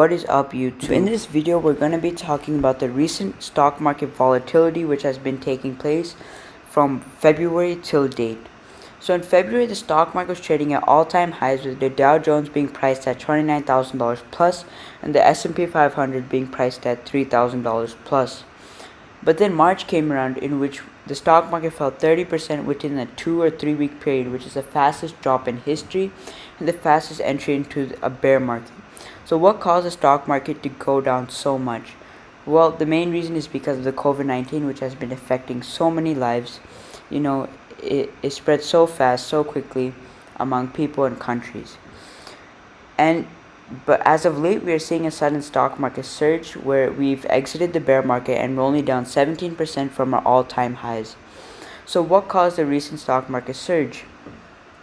What is up, YouTube? In this video, we're going to be talking about the recent stock market volatility which has been taking place from February till date. So in February, the stock market was trading at all-time highs, with the Dow Jones being priced at $29,000 plus and the S&P 500 being priced at $3,000 plus. But then March came around, in which the stock market fell 30% within a 2 or 3 week period, which is the fastest drop in history and the fastest entry into a bear market. So what caused the stock market to go down so much? Well, the main reason is because of the COVID-19, which has been affecting so many lives. It spread so fast, so quickly among people and countries. But as of late, we are seeing a sudden stock market surge where we've exited the bear market and we're only down 17% from our all-time highs. So what caused the recent stock market surge?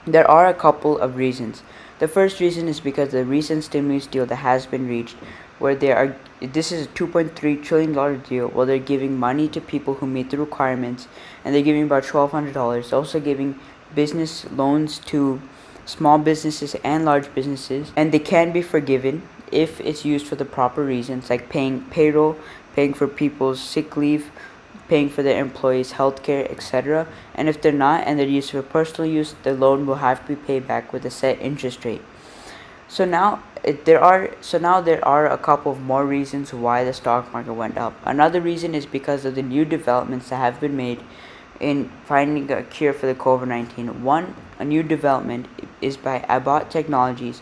There are a couple of reasons. The first reason is because the recent stimulus deal that has been reached, where this is a $2.3 trillion deal, where they're giving money to people who meet the requirements, and they're giving about $1,200, also giving business loans to small businesses and large businesses, and they can be forgiven if it's used for the proper reasons, like paying payroll, paying for people's sick leave, paying for their employees' healthcare, etc. And if they're not and they're used for personal use, the loan will have to be paid back with a set interest rate. So now there are a couple of more reasons why the stock market went up. Another reason is because of the new developments that have been made in finding a cure for the COVID-19. A new development is by Abbott Technologies,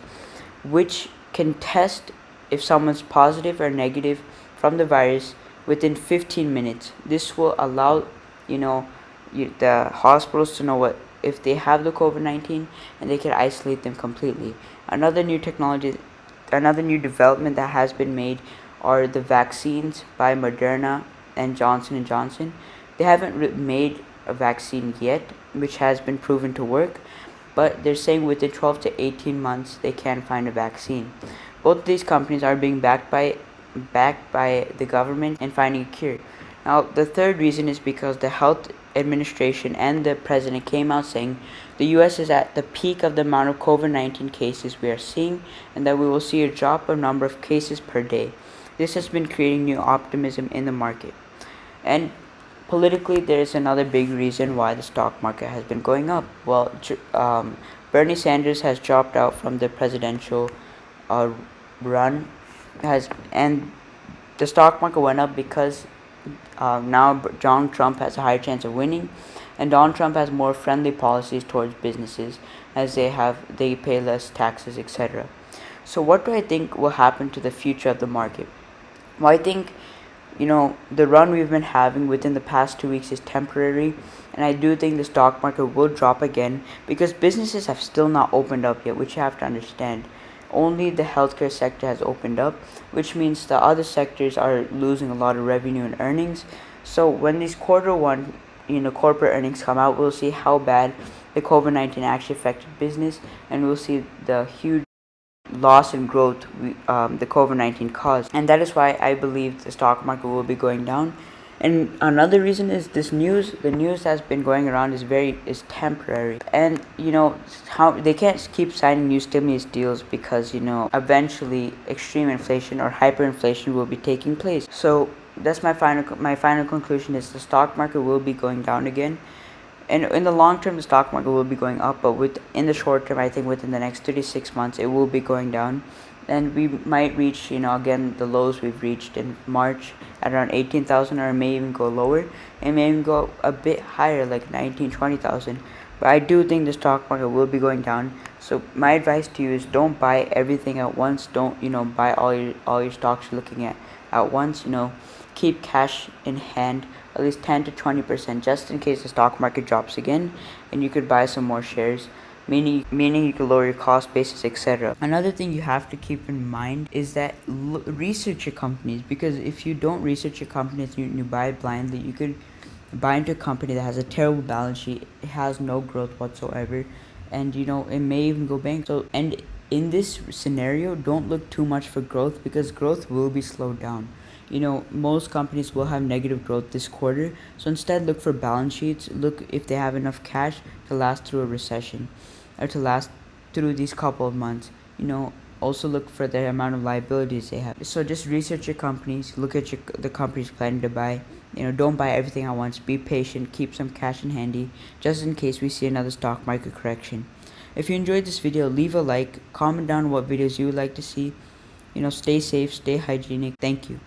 which can test if someone's positive or negative from the virus within 15 minutes. This will allow the hospitals to know if they have the COVID-19, and they can isolate them completely. Another new development that has been made are the vaccines by Moderna and Johnson & Johnson. They haven't made a vaccine yet, which has been proven to work, but they're saying within 12 to 18 months they can find a vaccine. Both these companies are being backed by the government and finding a cure. Now, the third reason is because the health administration and the president came out saying the US is at the peak of the amount of COVID-19 cases we are seeing, and that we will see a drop of number of cases per day. This has been creating new optimism in the market. And politically, there is another big reason why the stock market has been going up. Well, Bernie Sanders has dropped out from the presidential run, and the stock market went up because now Donald Trump has a higher chance of winning, and Donald Trump has more friendly policies towards businesses, as they pay less taxes, etc. So what do I think will happen to the future of the market? Well, I think the run we've been having within the past 2 weeks is temporary, and I do think the stock market will drop again because businesses have still not opened up yet, which you have to understand. Only the healthcare sector has opened up, which means the other sectors are losing a lot of revenue and earnings. So when these quarter 1 corporate earnings come out, we'll see how bad the COVID-19 actually affected business, and we'll see the huge loss in growth the COVID-19 caused. And that is why I believe the stock market will be going down. And another reason is the news that's been going around is temporary. And how they can't keep signing new stimulus deals because eventually extreme inflation or hyperinflation will be taking place. So that's my final conclusion is the stock market will be going down again. And in the long term, the stock market will be going up, but in the short term, I think within the next 36 months, it will be going down. And we might reach, again, the lows we've reached in March at around 18,000, or it may even go lower. It may even go a bit higher, like 19, 20,000. But I do think the stock market will be going down. So my advice to you is don't buy everything at once. Don't, buy all your stocks you're looking at once. Keep cash in hand, at least 10 to 20%, just in case the stock market drops again, and you could buy some more shares. Meaning you can lower your cost basis, etc. Another thing you have to keep in mind is that research your companies, because if you don't research your companies, you buy blindly, you could buy into a company that has a terrible balance sheet, it has no growth whatsoever, and it may even go bankrupt. So, and in this scenario, don't look too much for growth, because growth will be slowed down. Most companies will have negative growth this quarter, so instead look for balance sheets. Look if they have enough cash to last through a recession, or to last through these couple of months. also look for the amount of liabilities they have. So just research your companies, look at the companies planning to buy. Don't buy everything at once. Be patient, keep some cash in handy, just in case we see another stock market correction. If you enjoyed this video, leave a like, comment down what videos you would like to see. Stay safe, stay hygienic. Thank you.